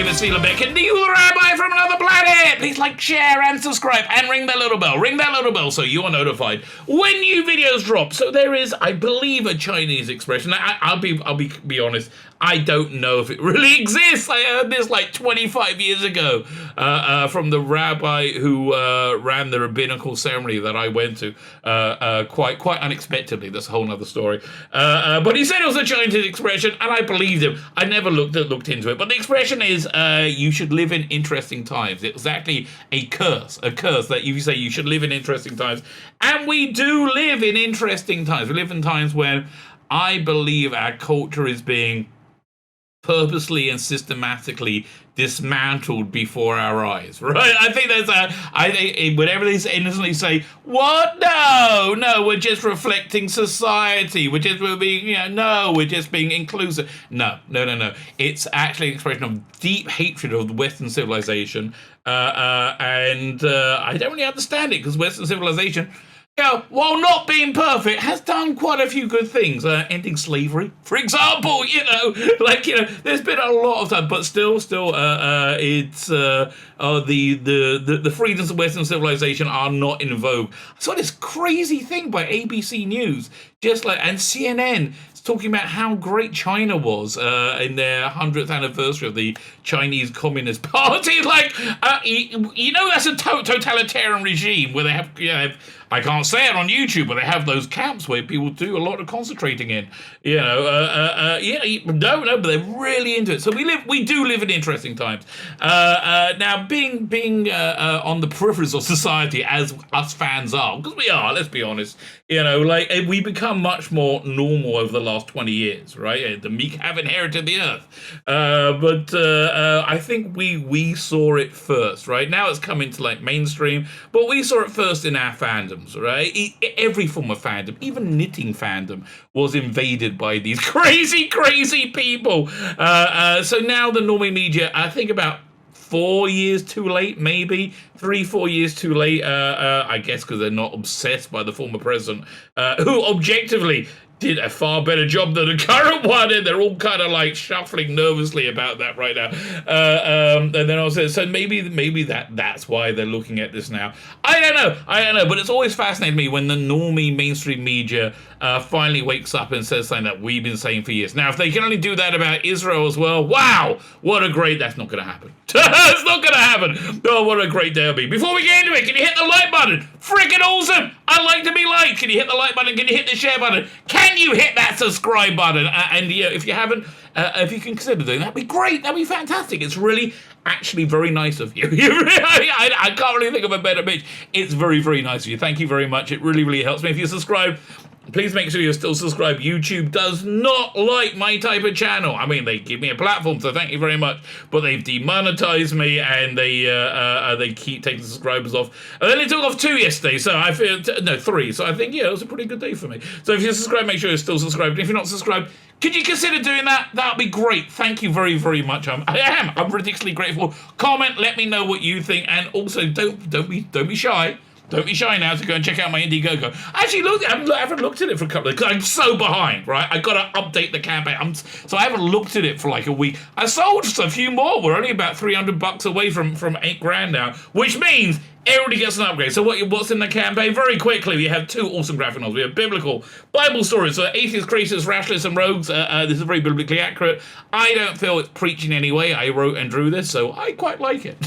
favorite Tzvi Lebetkin, the Rabbi from another planet. Please like, share, and subscribe, and ring that little bell. Ring that little bell so you are notified when new videos drop. So there is, I believe, a Chinese expression. I'll be honest. I don't know if it really exists. I heard this like 25 years ago from the rabbi who ran the rabbinical ceremony that I went to quite unexpectedly. That's a whole other story. But he said it was a Chinese expression, and I believed him. I never looked into it. But the expression is, you should live in interesting times. It's exactly a curse that you say you should live in interesting times. And we do live in interesting times. We live in times when I believe our culture is being purposely and systematically dismantled before our eyes, right? I think I think whenever they innocently say, "What? No, we're just reflecting society. We're just being inclusive." No. It's actually an expression of deep hatred of the Western civilization, and I don't really understand it because Western civilization, while not being perfect, has done quite a few good things. Ending slavery, for example. There's been a lot of time, but still, it's the freedoms of Western civilization are not in vogue. I saw this crazy thing by ABC News, and CNN. Talking about how great China was in their 100th anniversary of the Chinese Communist Party. That's a totalitarian regime where they have, I can't say it on YouTube, but they have those camps where people do a lot of concentrating in. But they're really into it. So we do live in interesting times. Now, being on the peripheries of society, as us fans are, because we are, let's be honest, we become much more normal over the last 20 years, right? The meek have inherited the earth. But I think we saw it first, right? Now it's come into mainstream, but we saw it first in our fandoms, right? Every form of fandom, even knitting fandom, was invaded by these crazy people. So now the Normie media, I think about 4 years too late, maybe 3-4 years too late, I guess because they're not obsessed by the former president, who objectively did a far better job than the current one, and they're all kind of shuffling nervously about that right now. And then I was so maybe that's why they're looking at this now. I don't know, but it's always fascinated me when the Normie mainstream media finally wakes up and says something that we've been saying for years. Now, if they can only do that about Israel as well, wow, that's not going to happen. It's not going to happen. Oh, what a great day it'll be. Before we get into it, can you hit the like button? Freaking awesome. I like to be liked. Can you hit the like button? Can you hit the share button? Can you hit that subscribe button? And if you haven't, if you can consider doing that, that'd be great. That'd be fantastic. It's really actually very nice of you. I can't really think of a better pitch. It's very, very nice of you. Thank you very much. It really, really helps me. If you subscribe, please make sure you're still subscribed. YouTube does not like my type of channel. I mean, they give me a platform, so thank you very much. But they've demonetized me, and they keep taking subscribers off. And then they took off 2 yesterday, so I feel 3. So I think it was a pretty good day for me. So if you're subscribed, make sure you're still subscribed. And if you're not subscribed, could you consider doing that? That would be great. Thank you very, very much. I'm ridiculously grateful. Comment, let me know what you think, and also don't be shy. Don't be shy now to go and check out my Indiegogo. Actually, I haven't looked at it for a couple of because I'm so behind, right? I got to update the campaign. So I haven't looked at it for a week. I sold just a few more. We're only about $300 away from $8,000 now, which means everybody gets an upgrade. So what's in the campaign? Very quickly, we have 2 awesome graphic novels. We have biblical Bible stories. So atheists, creatures, rationalists, and rogues. This is very biblically accurate. I don't feel it's preaching anyway. I wrote and drew this, so I quite like it.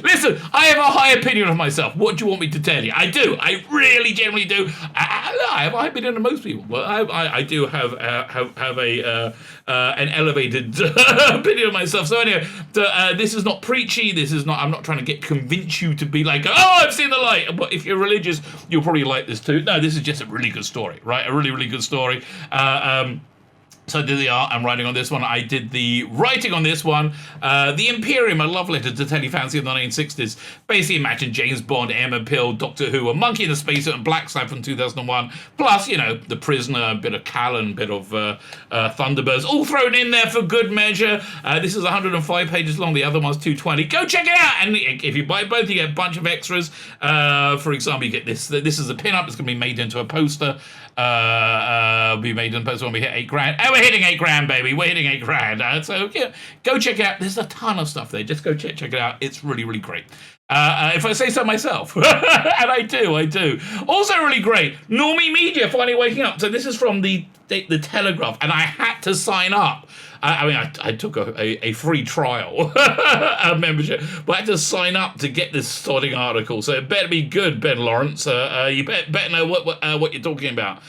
Listen, I have a high opinion of myself. What do you want me to tell you? I do. I really generally do. I have a high opinion of most people, but I do have an elevated opinion of myself. So anyway, this is not preachy. I'm not trying to convince you to be like, oh, I've seen the light. But if you're religious, you'll probably like this too. No, this is just a really good story, right? A really, really good story. So I did the art and writing on this one. I did the writing on this one. The Imperium, a love letter to Teddy Fancy in the 1960s. Basically imagine James Bond, Emma Pill, Doctor Who, a monkey in a spacesuit, and Black Slide from 2001. Plus, The Prisoner, a bit of Callan, a bit of Thunderbirds, all thrown in there for good measure. This is 105 pages long. The other one's 220. Go check it out. And if you buy both, you get a bunch of extras. For example, you get this. This is a pin-up. It's going to be made into a poster. be made in the post when we hit 8 grand. Oh, we're hitting 8 grand, baby. We're hitting 8 grand. So yeah, go check it out. There's a ton of stuff there. Just go check it out. It's really, really great. If I say so myself, and I do. Also really great, Normie Media finally waking up. So this is from the Telegraph, and I had to sign up. I took a free trial membership, but I had to sign up to get this sodding article. So it better be good, Ben Lawrence. You better know what you're talking about.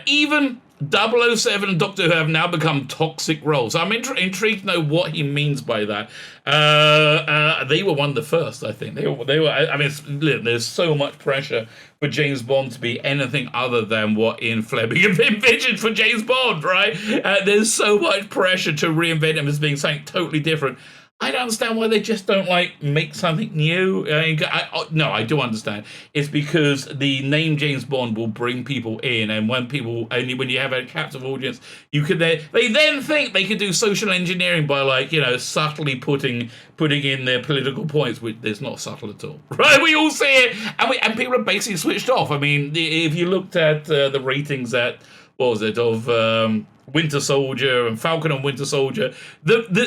Even 007 and Doctor Who have now become toxic roles. I'm intrigued to know what he means by that. They were one of the first, I think. They were. I mean, there's so much pressure for James Bond to be anything other than what Ian Fleming envisioned for James Bond, right? There's so much pressure to reinvent him as being something totally different. I don't understand why they just don't make something new. No, I do understand. It's because the name James Bond will bring people in, and when you have a captive audience, they then think they could do social engineering by subtly putting in their political points, which is not subtle at all, right? We all see it, and people are basically switched off. I mean, if you looked at the ratings of Winter Soldier and Falcon and Winter Soldier,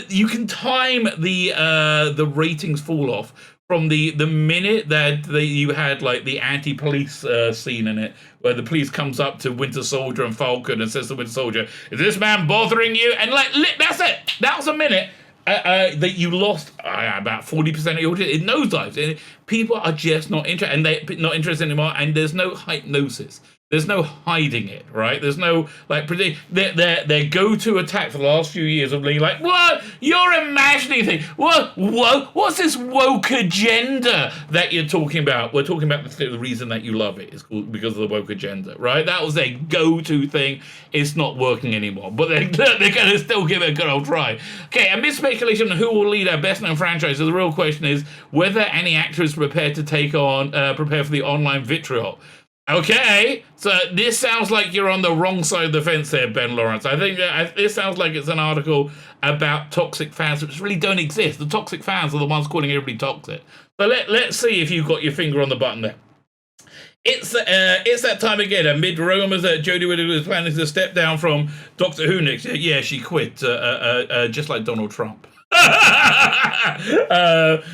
you can time the ratings fall off from the minute that you had the anti-police scene in it, where the police comes up to Winter Soldier and Falcon and says to Winter Soldier, "Is this man bothering you?" And that's it. That was a minute that you lost about 40% of your audience. It nosedives. And people are just not interested, and they're not interested anymore. And there's no hypnosis. There's no hiding it, right? There's no their go-to attack for the last few years of being like, "What? You're imagining things. What's this woke agenda that you're talking about?" We're talking about the reason that you love it is because of the woke agenda, right? That was their go-to thing. It's not working anymore, but they're going to still give it a good old try. Okay, amid speculation on who will lead our best-known franchise, the real question is whether any actor is prepared to prepare for the online vitriol. Okay, so this sounds like you're on the wrong side of the fence there, Ben Lawrence. I think this sounds like it's an article about toxic fans, which really don't exist. The toxic fans are the ones calling everybody toxic. So let's see if you've got your finger on the button there. It's that time again. Amid rumors that Jodie Whittaker is planning to step down from Doctor Who next year. Yeah, she quit, just like Donald Trump.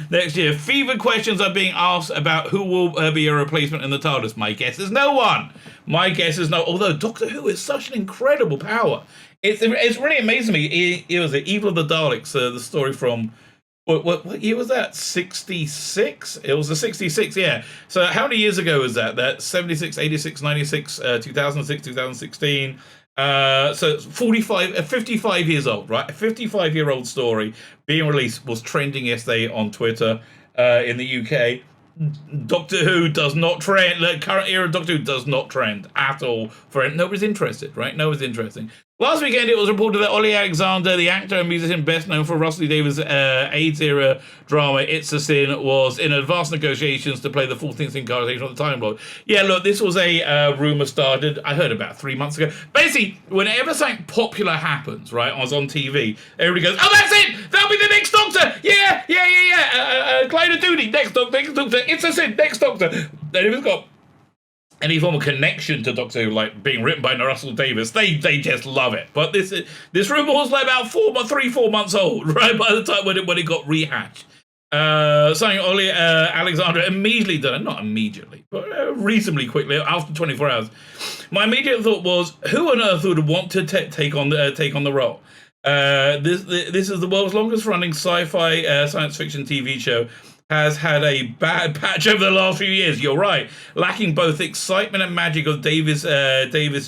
Next year, fevered questions are being asked about who will be a replacement in the TARDIS. My guess is no one. Although Doctor Who is such an incredible power. It's really amazing to me. It was Evil of the Daleks, the story from what year was that? 66? It was the 66, yeah. So how many years ago was that? That 76, 86, 96, 2006, 2016. So it's 55 years old, right? A 55-year-old story being released was trending yesterday on Twitter in the UK. Doctor Who does not trend. The current era of Doctor Who does not trend at all. Nobody's interested, right? Nobody's interesting. Last weekend, it was reported that Ollie Alexander, the actor and musician best known for Russell Davies' AIDS-era drama It's a Sin, was in advanced negotiations to play the 14th incarnation of the Time Lord. Yeah, look, this was a rumor started, I heard about 3 months ago. Basically, whenever something popular happens, right, I was on TV, everybody goes, "Oh, that's it! That'll be the next Doctor! Yeah! Clyde Dooney, next Doctor, It's a Sin, next Doctor." Then if it's got any form of connection to Doctor Who, like being written by Russell Davies, they just love it. But this rumor was like about 4 months old, right? By the time when it got rehashed, something Ollie Alexander immediately done, not immediately, but reasonably quickly after 24 hours. My immediate thought was, who on earth would want to take on the role? This is the world's longest running sci-fi science fiction TV show. Has had a bad patch over the last few years. You're right, lacking both excitement and magic of Davis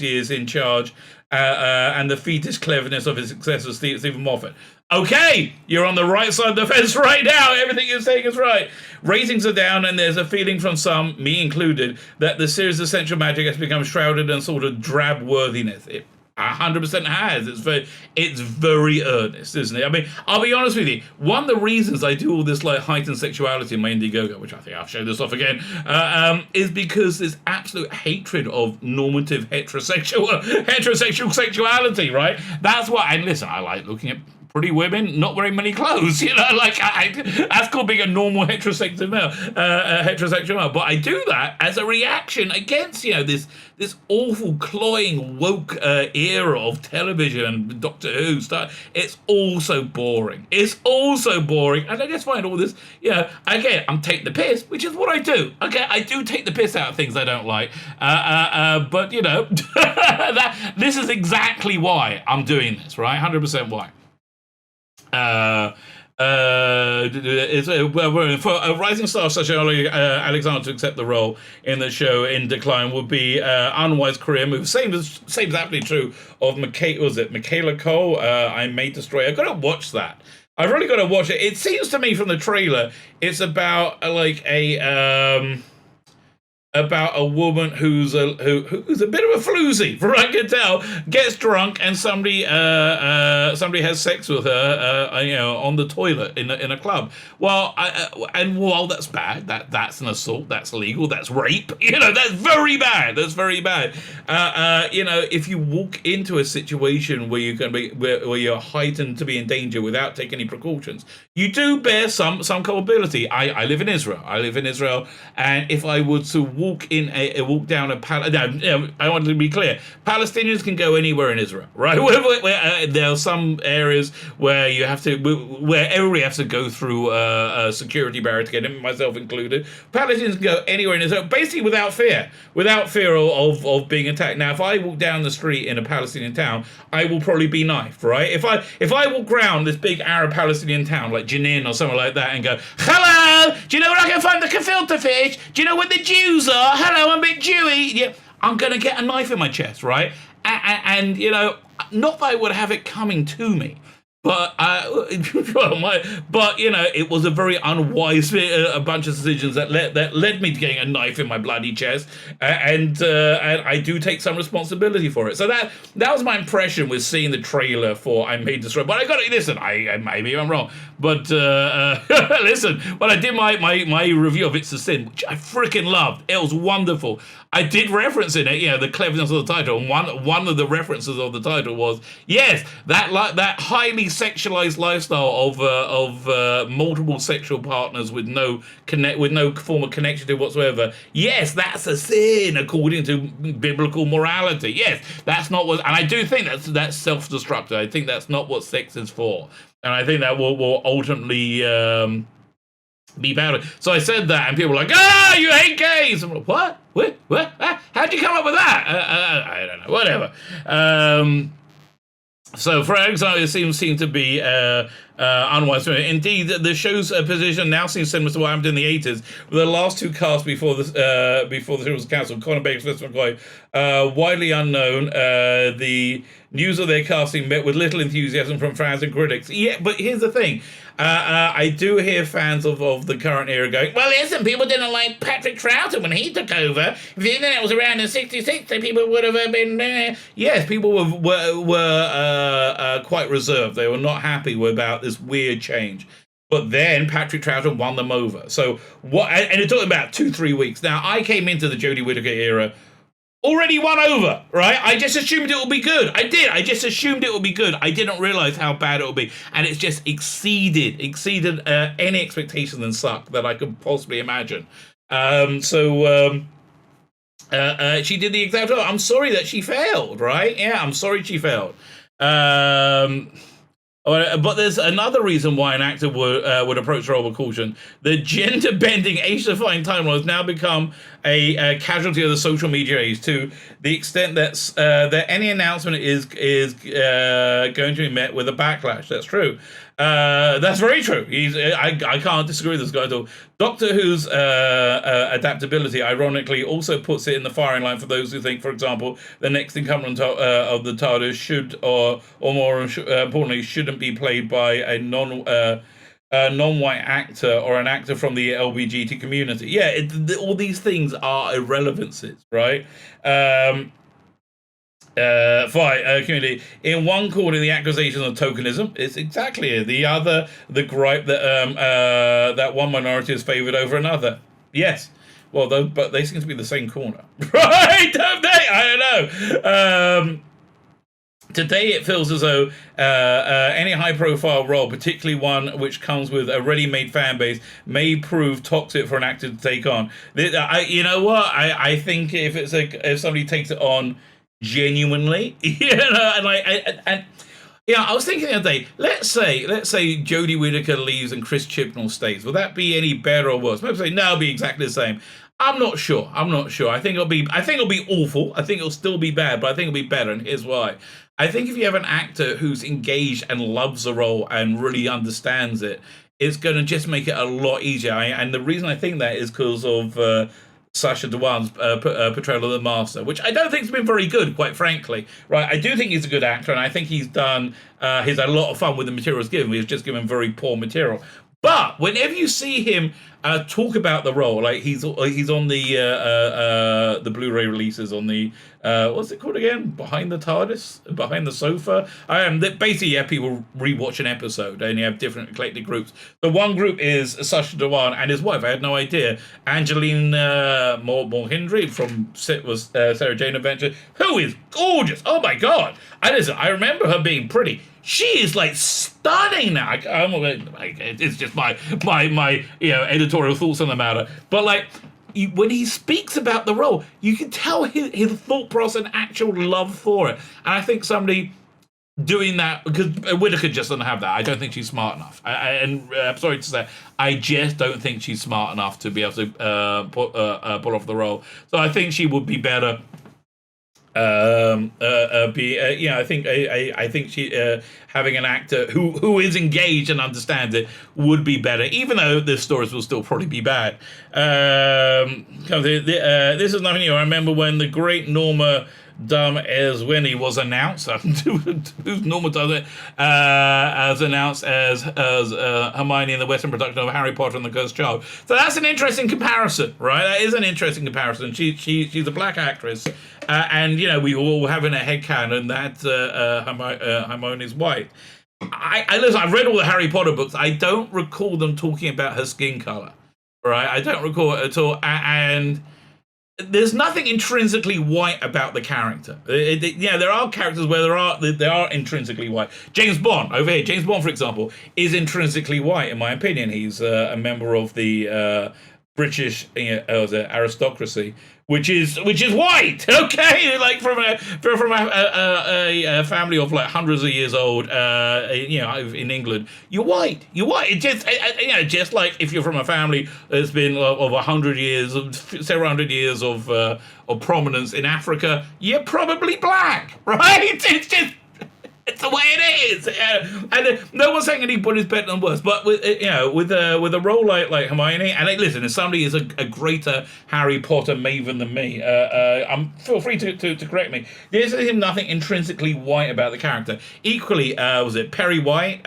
years in charge, and the fetish cleverness of his successor Stephen Moffat. Okay, you're on the right side of the fence right now. Everything you're saying is right. Ratings are down, and there's a feeling from some, me included, that the series' essential magic has become shrouded in sort of drab worthiness. It 100% has. It's very earnest, isn't it? I mean, I'll be honest with you. One of the reasons I do all this heightened sexuality in my Indiegogo, which I think I'll show this off again, is because there's absolute hatred of normative heterosexual sexuality, right? That's why. And listen, I like looking at pretty women, not very many clothes. Like that's called being a normal heterosexual male. But I do that as a reaction against this awful cloying woke era of television and Doctor Who stuff. It's all so boring. It's all so boring, and I just find all this. Again, I'm taking the piss, which is what I do. Okay, I do take the piss out of things I don't like. But this is exactly why I'm doing this, right? 100% why. For a rising star such as Alexander to accept the role in the show in decline would be unwise career move. Same is absolutely true of Michaela Cole. I May Destroy. I've got to watch that. I've really got to watch it. It seems to me from the trailer, it's about about a woman who's a bit of a floozy, from what I can tell, gets drunk and somebody has sex with her, on the toilet in a club. Well, while that's bad, that's an assault, that's illegal, that's rape. That's very bad. That's very bad. If you walk into a situation where you're going to be where you're heightened to be in danger without taking any precautions, you do bear some culpability. I live in Israel, and if I were to walk down a I want to be clear. Palestinians can go anywhere in Israel, right? Where there are some areas where where everybody has to go through a security barrier to get in, myself included. Palestinians can go anywhere in Israel, basically without fear of being attacked. Now, if I walk down the street in a Palestinian town, I will probably be knifed, right? If I walk around this big Arab Palestinian town like Jenin or somewhere like that and go, hello, do you know where I can find the gefilte fish? Do you know where the Jews are? Hello, I'm a bit Jewy. Yeah, I'm going to get a knife in my chest, right? And not that I would have it coming to me, but it was a very unwise a bunch of decisions that led me to getting a knife in my bloody chest, and I do take some responsibility for it. So that was my impression with seeing the trailer for I May Destroy. But I got to listen. Maybe I'm wrong, but listen. When I did my review of It's a Sin, which I freaking loved, it was wonderful. I did reference in it, the cleverness of the title. And one of the references of the title was, yes, that highly sexualized lifestyle of multiple sexual partners with no form of connection to whatsoever. Yes, that's a sin according to biblical morality. Yes, that's not what, and I do think that's self-destructive. I think that's not what sex is for, and I think that will ultimately be bad. So I said that, and people were like, you hate gays. I'm like, what? How'd you come up with that? I don't know. Whatever. So for example, it seems to be unwise. Indeed, the show's position now seems similar to what happened in the 80s, with the last two casts before the show was cancelled. Conor Baker, Felicity McCoy, widely unknown. The news of their casting met with little enthusiasm from fans and critics. Yeah, but here's the thing. I do hear fans of the current era going, well, listen, people didn't like Patrick Troughton when he took over. If the internet was around in '66, then people would have been... Yes, people were quite reserved. They were not happy about this weird change. But then Patrick Troughton won them over. So what? And it took about 2-3 weeks. Now, I came into the Jodie Whittaker era already won over, right? I just assumed it would be good. I did. I just assumed it would be good. I didn't realize how bad it would be. And it's just exceeded any expectation and suck that I could possibly imagine. She did the exact... I'm sorry that she failed, right? Yeah, I'm sorry she failed. But there's another reason why an actor would approach the role with caution. The gender-bending, age-defying timeline has now become a casualty of the social media age, to the extent that any announcement is going to be met with a backlash. That's true. That's very true. I can't disagree with this guy at all. Doctor Who's adaptability, ironically, also puts it in the firing line for those who think, for example, the next incumbent of the TARDIS should, or more importantly, shouldn't be played by a non-white actor or an actor from the LGBT community. Yeah, all these things are irrelevancies, right? Community. In one corner, the accusation of tokenism. It's exactly it. The other, the gripe that that one minority is favoured over another. Yes. Well, but they seem to be the same corner, right? Don't they? I don't know. Today, it feels as though any high-profile role, particularly one which comes with a ready-made fan base, may prove toxic for an actor to take on. You know what? I think if somebody takes it on genuinely, I was thinking the other day. Let's say Jodie Whittaker leaves and Chris Chibnall stays. Will that be any better or worse? Maybe say no, it'll be exactly the same. I'm not sure. I think it'll be awful. I think it'll still be bad, but I think it'll be better, and here's why. I think if you have an actor who's engaged and loves the role and really understands it, it's going to just make it a lot easier. And the reason I think that is because of Sacha Dhawan's portrayal of the Master, which I don't think has been very good, quite frankly. Right? I do think he's a good actor, and I think he's had a lot of fun with the materials given. He's just given very poor material. But whenever you see him talk about the role, like he's on the Blu-ray releases on the what's it called again? Behind the TARDIS, behind the sofa. Basically, you have people rewatch an episode, and you have different eclectic groups. The one group is Sacha Dhawan and his wife. I had no idea. Angeline Mohindri from Sarah Jane Adventure, who is gorgeous. Oh my God! I remember her being pretty. She is like stunning now. It's just my editorial thoughts on the matter. But like when he speaks about the role, you can tell his thought process and actual love for it. And I think somebody doing that, because Whittaker just doesn't have that. I don't think she's smart enough. I'm sorry to say, I just don't think she's smart enough to be able to pull off the role. So I think she would be better. I think she having an actor who is engaged and understands it would be better, even though the stories will still probably be bad. This is nothing new. I remember when the great Norma Dumb as Winnie was announced. Who's Norma does it? As announced as Hermione in the Western production of Harry Potter and the Cursed Child. So that's an interesting comparison, right? That is an interesting comparison. She's a black actress, and we all have in a headcanon that Hermione's white. Listen, I've read all the Harry Potter books. I don't recall them talking about her skin color, right? I don't recall it at all, and there's nothing intrinsically white about the character. There are characters where they are intrinsically white. James Bond, over here, James Bond, for example, is intrinsically white, in my opinion. He's a member of the British aristocracy, which is white, okay? Like from a family of like hundreds of years old, in England, you're white. It just just like if you're from a family that's been of 100 years, several hundred years of prominence in Africa, you're probably black, right? It's the way it is, and no one's saying anybody's better than worse. But with a role like Hermione, and listen, if somebody is a greater Harry Potter maven than me, feel free to correct me. There's nothing intrinsically white about the character. Equally, was it Perry White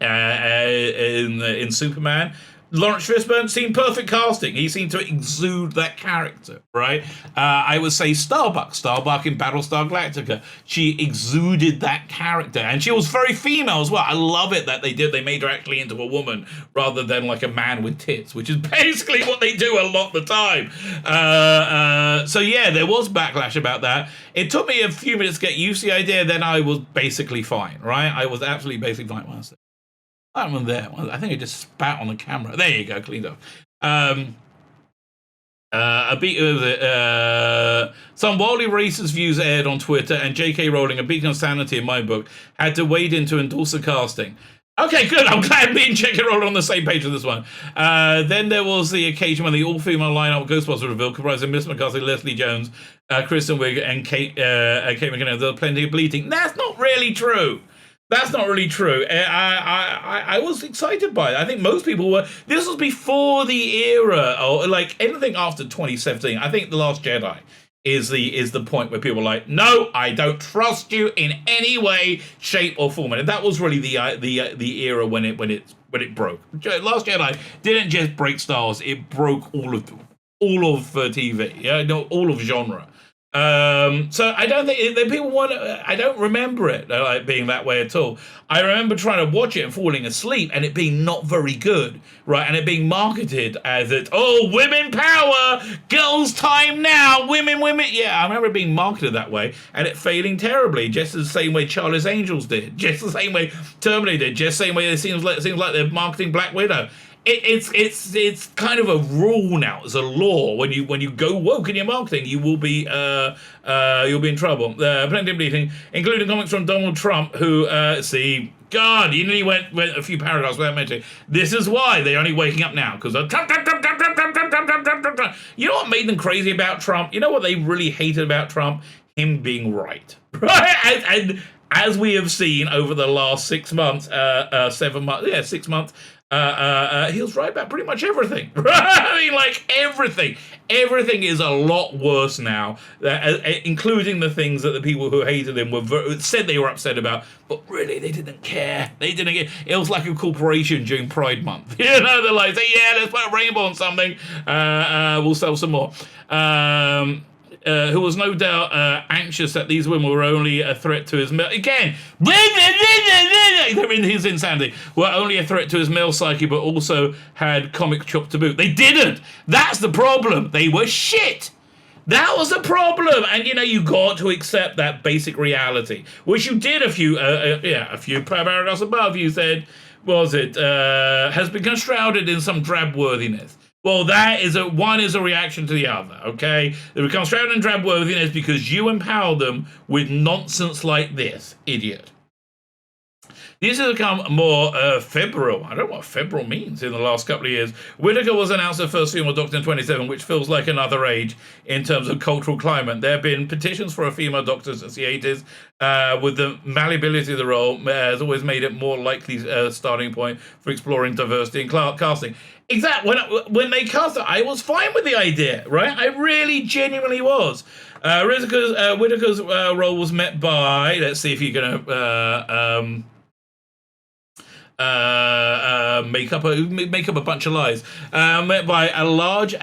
in Superman? Lawrence Fishburne seemed perfect casting. He seemed to exude that character, right? I would say Starbuck in Battlestar Galactica. She exuded that character, and she was very female as well. I love it that they made her actually into a woman rather than like a man with tits, which is basically what they do a lot of the time. So yeah, there was backlash about that. It took me a few minutes to get used to the idea. Then I was basically fine, right? I was absolutely basically fine once. That one there. I think I just spat on the camera. There you go, cleaned up. Some wildly racist views aired on Twitter, and J.K. Rowling, a beacon of sanity in my book, had to wade in to endorse the casting. Okay, good. I'm glad me and J.K. Rowling on the same page with this one. Then there was the occasion when the all-female lineup of Ghostbusters revealed, comprising Miss McCarthy, Leslie Jones, Kristen Wiig, and Kate McKinnon. There was plenty of bleating. That's not really true. That's not really true. I was excited by it. I think most people were. This was before the era, or like anything after 2017. I think The Last Jedi is the point where people were like, no, I don't trust you in any way, shape, or form. And that was really the era when it broke. Last Jedi didn't just break Star Wars; it broke all of TV. Yeah, no, all of genre. So I don't think that people want. I don't remember it like being that way at all. I remember trying to watch it and falling asleep, and it being not very good, right? And it being marketed as women power, girls time now, women. Yeah, I remember it being marketed that way, and it failing terribly, just the same way Charlie's Angels did, just the same way Terminator did, just the same way it seems like they're marketing Black Widow. It's kind of a rule now. It's a law. When you go woke in your marketing, you will be you'll be in trouble. Plenty of bleeding, including comments from Donald Trump, who God, he nearly went a few paragraphs without mentioning. This is why they're only waking up now, because of Trump. You know what made them crazy about Trump? You know what they really hated about Trump? Him being right, right? And as we have seen over the last 6 months, 7 months, 6 months. He was right about pretty much everything. I mean, like everything. Everything is a lot worse now, including the things that the people who hated him said they were upset about, but really they didn't care. They didn't care. It was like a corporation during Pride Month. You know, they're like, yeah, let's put a rainbow on something. We'll sell some more. Who was no doubt anxious that these women were only a threat to his male... Again, his insanity. Were only a threat to his male psyche, but also had comic chop to boot. They didn't! That's the problem. They were shit! That was the problem! And, you got to accept that basic reality, which you did a few paragraphs above. You said, has become shrouded in some drab worthiness. Well, one is a reaction to the other, okay? They become shrouded in drab worthiness because you empower them with nonsense like this, idiot. This has become more febrile. I don't know what febrile means in the last couple of years. Whittaker was announced the first female doctor in 27, which feels like another age in terms of cultural climate. There have been petitions for a female doctor since the 80s. With the malleability of the role has always made it more likely starting point for exploring diversity in casting. Exactly. When they cast it, I was fine with the idea, right? I really genuinely was. Whittaker's role was met by, let's see if you're going to... make up a bunch of lies. Met by and large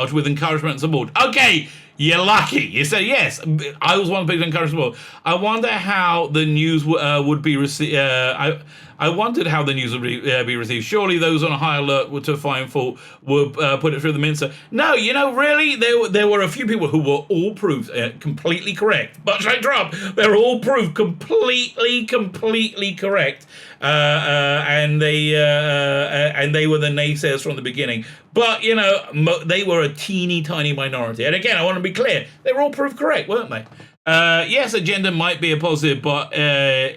with encouragement and support. Okay, you're lucky. You said yes. I was one of the people encouraged support. I wonder how the news would be received. I wondered how the news would be received. Surely those on a high alert to find fault would put it through the mincer. No, really, there were a few people who were all proved completely correct. Much like Trump, they were all proved completely correct. And they were the naysayers from the beginning. But, they were a teeny tiny minority. And again, I want to be clear, they were all proved correct, weren't they? Yes, a gender might be a positive, but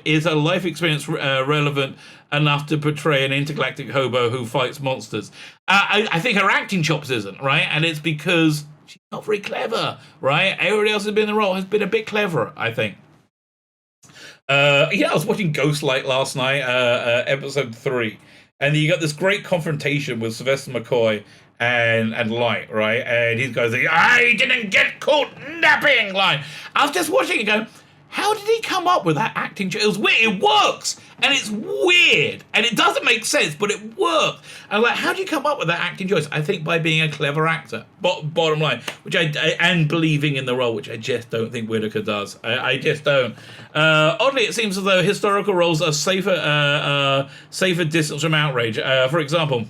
is a life experience relevant enough to portray an intergalactic hobo who fights monsters? I think her acting chops isn't, right? And it's because she's not very clever, right? Everybody else who's been in the role has been a bit cleverer, I think. I was watching Ghostlight last night, episode 3, and you got this great confrontation with Sylvester McCoy and Light, right? And he goes, I didn't get caught napping, Light. I was just watching it going, how did he come up with that acting? It was weird. It works, and it's weird, and it doesn't make sense, but it works. And how do you come up with that acting choice? I think by being a clever actor. Bottom line, which and believing in the role, which I just don't think Whittaker does. I just don't. Oddly, it seems as though historical roles are safer distance from outrage. For example,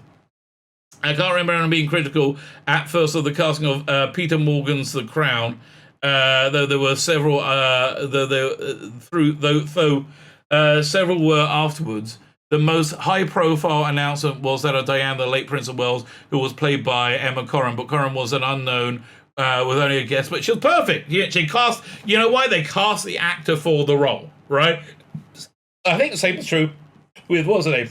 I can't remember anyone being critical at first of the casting of Peter Morgan's The Crown, though there were several. Several were afterwards. The most high-profile announcement was that of Diana, the late Prince of Wales, who was played by Emma Corrin, but Corrin was an unknown, with only a guest, but she was perfect. She cast. You know why? They cast the actor for the role, right? I think the same is true with what's her name.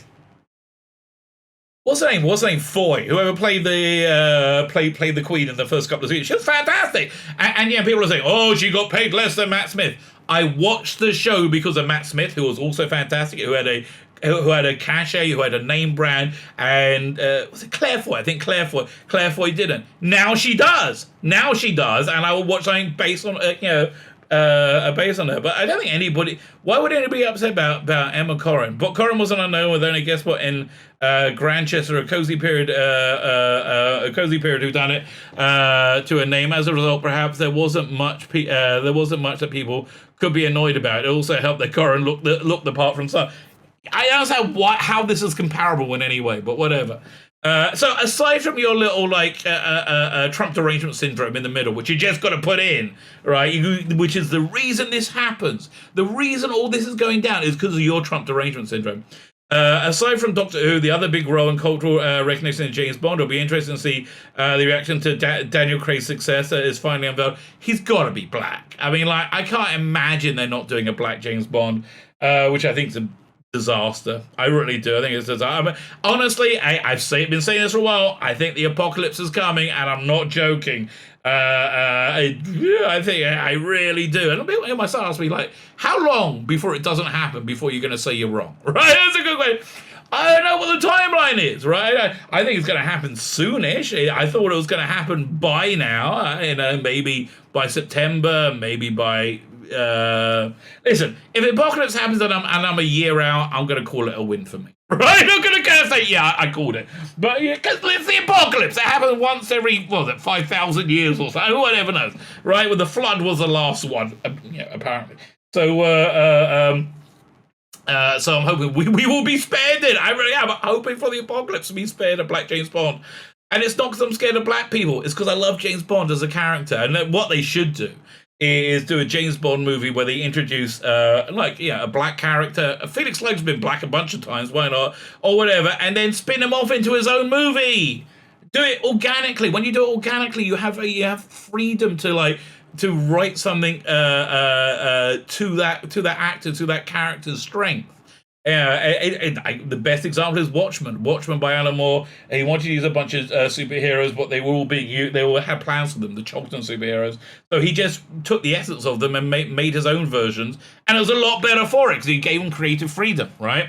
What's her name? Foy. Whoever played the played the Queen in the first couple of seasons. She was fantastic. And people are saying, oh, she got paid less than Matt Smith. I watched the show because of Matt Smith, who was also fantastic, who had a cachet, who had a name brand, and was it Claire Foy? I think Claire Foy didn't. Now she does, and I will watch something based on based on her. But I don't think anybody. Why would anybody be upset about Emma Corrin? But Corrin was an unknown with only guess what in Grantchester, a cozy period who done it to a name. As a result, perhaps there wasn't much that people could be annoyed about. It also helped that Corrin looked the part from some. I don't know how this is comparable in any way, but whatever. So aside from your little Trump derangement syndrome in the middle, which you just got to put in, right? Which is the reason this happens. The reason all this is going down is because of your Trump derangement syndrome. Aside from Doctor Who, the other big role in cultural recognition in James Bond, it'll be interesting to see the reaction to Daniel Craig's success that is finally unveiled. He's got to be black. I mean, I can't imagine they're not doing a black James Bond, which I think is a disaster. I really do. I think it's a disaster. I mean, honestly, I've been saying this for a while. I think the apocalypse is coming, and I'm not joking. I think I really do. And people myself ask me, like, how long before it doesn't happen before you're going to say you're wrong? Right? That's a good question. I don't know what the timeline is, right? I think it's going to happen soonish. I thought it was going to happen by now. Maybe by September, maybe by. Listen, if the apocalypse happens and I'm a year out, I'm going to call it a win for me. Right? I'm going to say, yeah, I called it. But because it's the apocalypse. It happens once every, 5,000 years or so. Whatever knows. Right? Well, the flood was the last one, apparently. So, so I'm hoping we will be spared it. I really am. I'm hoping for the apocalypse to be spared a black James Bond. And it's not because I'm scared of black people. It's because I love James Bond as a character. And what they should do is do a James Bond movie where they introduce a black character. Felix Loeb's been black a bunch of times, why not? Or whatever, and then spin him off into his own movie. Do it organically. When you do it organically, you have freedom to write something to that actor, to that character's strength. The best example is Watchmen. Watchmen by Alan Moore. He wanted to use a bunch of superheroes, but they will have plans for them, the Cholton superheroes. So he just took the essence of them and made his own versions, and it was a lot better for it because he gave them creative freedom, right?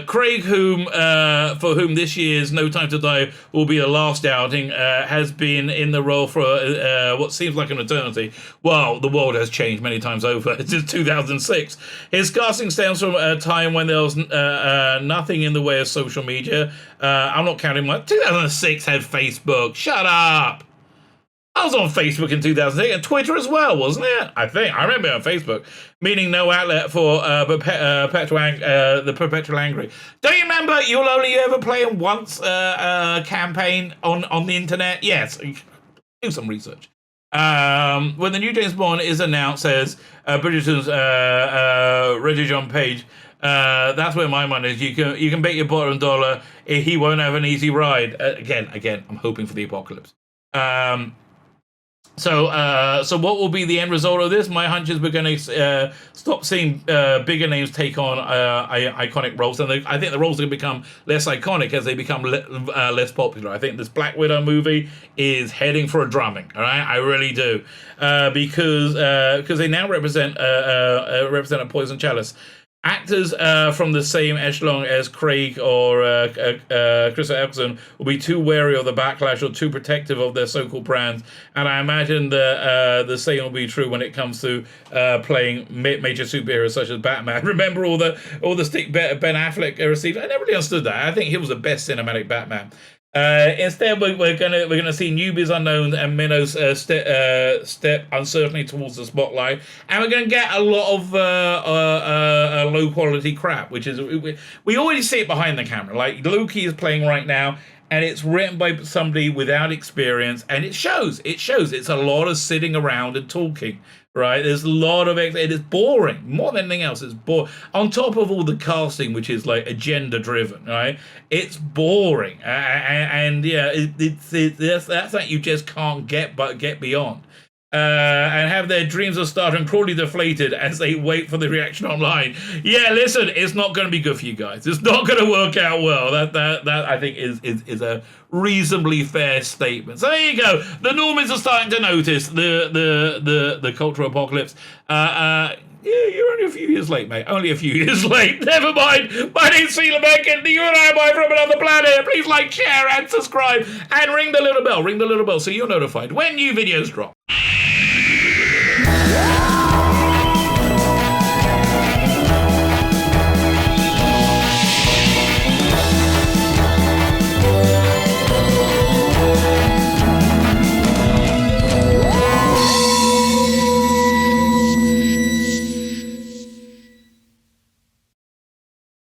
Craig, for whom this year's No Time to Die will be the last outing, has been in the role for what seems like an eternity. Well, the world has changed many times over. Since 2006. His casting stems from a time when there was nothing in the way of social media. I'm not counting much. 2006 had Facebook. Shut up! I was on Facebook in 2008 and Twitter as well, wasn't it? I remember on Facebook, meaning no outlet for the perpetual angry. Don't you remember You'll Only Ever Play in Once campaign on the internet? Yes, do some research. When the new James Bond is announced, says Bridgerton's Reggie John Page, that's where my money is. You can bet your bottom dollar he won't have an easy ride. Again, I'm hoping for the apocalypse. So what will be the end result of this? My hunch is we're going to stop seeing bigger names take on iconic roles, and I think the roles are going to become less iconic as they become less popular. I think this Black Widow movie is heading for a drumming. All right, I really do, because they now represent a poison chalice. Actors from the same echelon as Craig or Chris Eccleston will be too wary of the backlash or too protective of their so-called brands, and I imagine the same will be true when it comes to playing major superheroes such as Batman. Remember all the stick Ben Affleck received? I never really understood that. I think he was the best cinematic Batman. Instead, we're gonna see newbies, unknowns, and minnows step uncertainly towards the spotlight, and we're gonna get a lot of low quality crap, which is we already see it behind the camera. Like Loki is playing right now, and it's written by somebody without experience, and it shows. It's a lot of sitting around and talking. Right, there's a lot of it is boring more than anything else. It's boring on top of all the casting, which is like agenda driven. Right, it's boring, and yeah, that's that you just can't get beyond. And have their dreams of stardom cruelly deflated as they wait for the reaction online. Yeah, listen, it's not going to be good for you guys. It's not going to work out well. That I think is a reasonably fair statement. So there you go. The normies are starting to notice the cultural apocalypse. Yeah, you're only a few years late, mate. Only a few years late. Never mind. My name's Tzvi Lebetkin. You and I are from another planet. Please like, share, and subscribe, and ring the little bell. Ring the little bell so you're notified when new videos drop. Yeah.